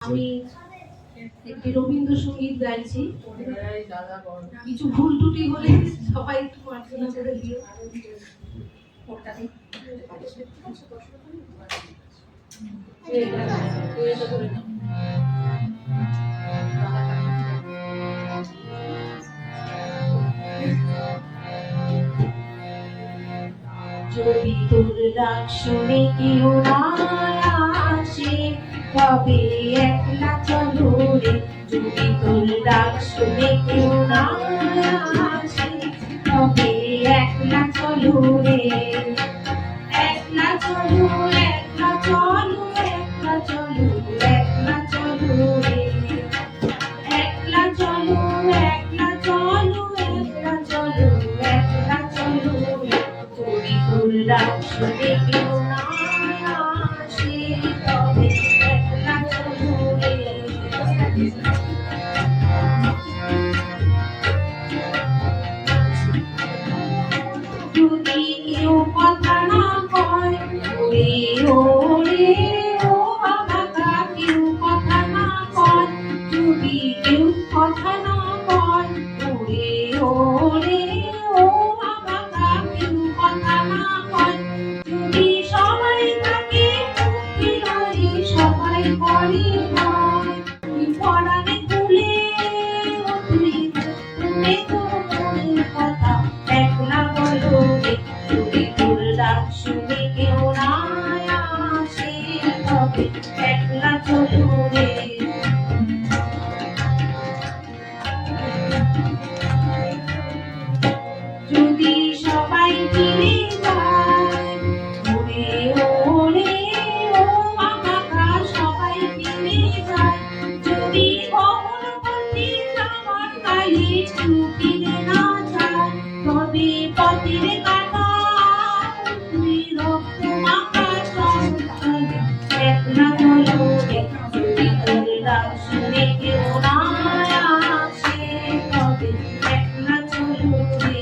আমি একটি রবীন্দ্রসঙ্গীত গাইছি। কিছু ভুল ত্রুটি হলে সবাই একটু মার্জনা করে দিও। যদি তোর ডাক শুনে কেউ না আসে তবে একলা চলো রে। যদি তোর ডাক শুনে কেউ না আসে তবে একলা চলো রে। একলা চলো, একলা চলো, একলা চলো, একলা চলো রে। একলা চলো, একলা চলো, একলা চলো, একলা চলো রে। যদি তোর ডাক শুনে কেউ না আসে তবে একলা চলো রে। যদি কেউ কথা না কয় ওরে ওরে ও বাবা, কেউ কথা না কয়, যদি কেউ কথা না কয় ওরে ওরে ও বাবা, কেউ কথা না কয়, যদি সবাই থাকে বিনয়ী সবাই করে ভয়, পরাণে তুলে তুই তুলে তো মনের কথা একলা বলো রে। যদি তোর ডাক শুনে কেউ না আসে তবে একলা চলো রে। যদি সবাই ফিরে যায় ওরে ওরে ও বাবা, সবাই ফিরে যায়, যদি কখনো কোনদিন আমার কালে ফিরে না যায় তবে পথের কাটা তুই রক্ত মাখা সংসারে একলা চলো রে। যদি তোর ডাক শুনে কেউ না আসে তবে একলা চলো রে।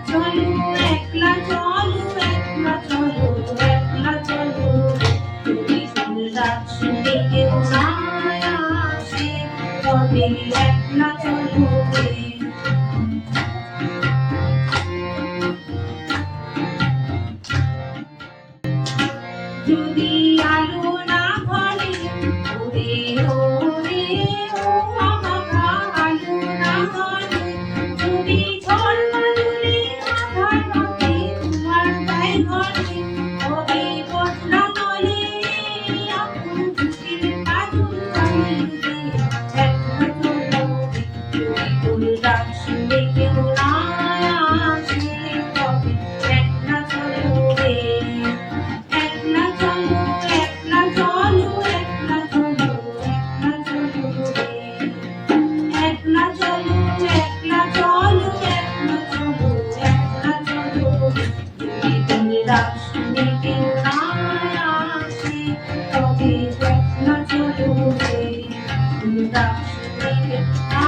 চলো একলা চলো, একলা চলো, একলা চলো রে। যদি তোর ডাক শুনে কেউ না আসে তবে একলা চলো রে। যদি আলো না ধরে ওরে ওরে ও বাবা, আলো না ধরে, যদি ঝড় বাদলে আধার রাতে তোমার গায়ে ধরে, তবে বদলা তলে আপন বুকের কাজল কালিয়ে একলা চলো রে। যদি তোর ডাক শুনে কেউ না আসে তবে একলা চলো রে। একলা চলো, একলা চলো, একলা চলো, একলা চলো রে। একলা চলো, একলা চলো, একলা চলো, একলা চলো রে। যদি তোর ডাক শুনে কেউ না আসে তবে একলা চলো রে। তোর ডাক শুনে কেউ না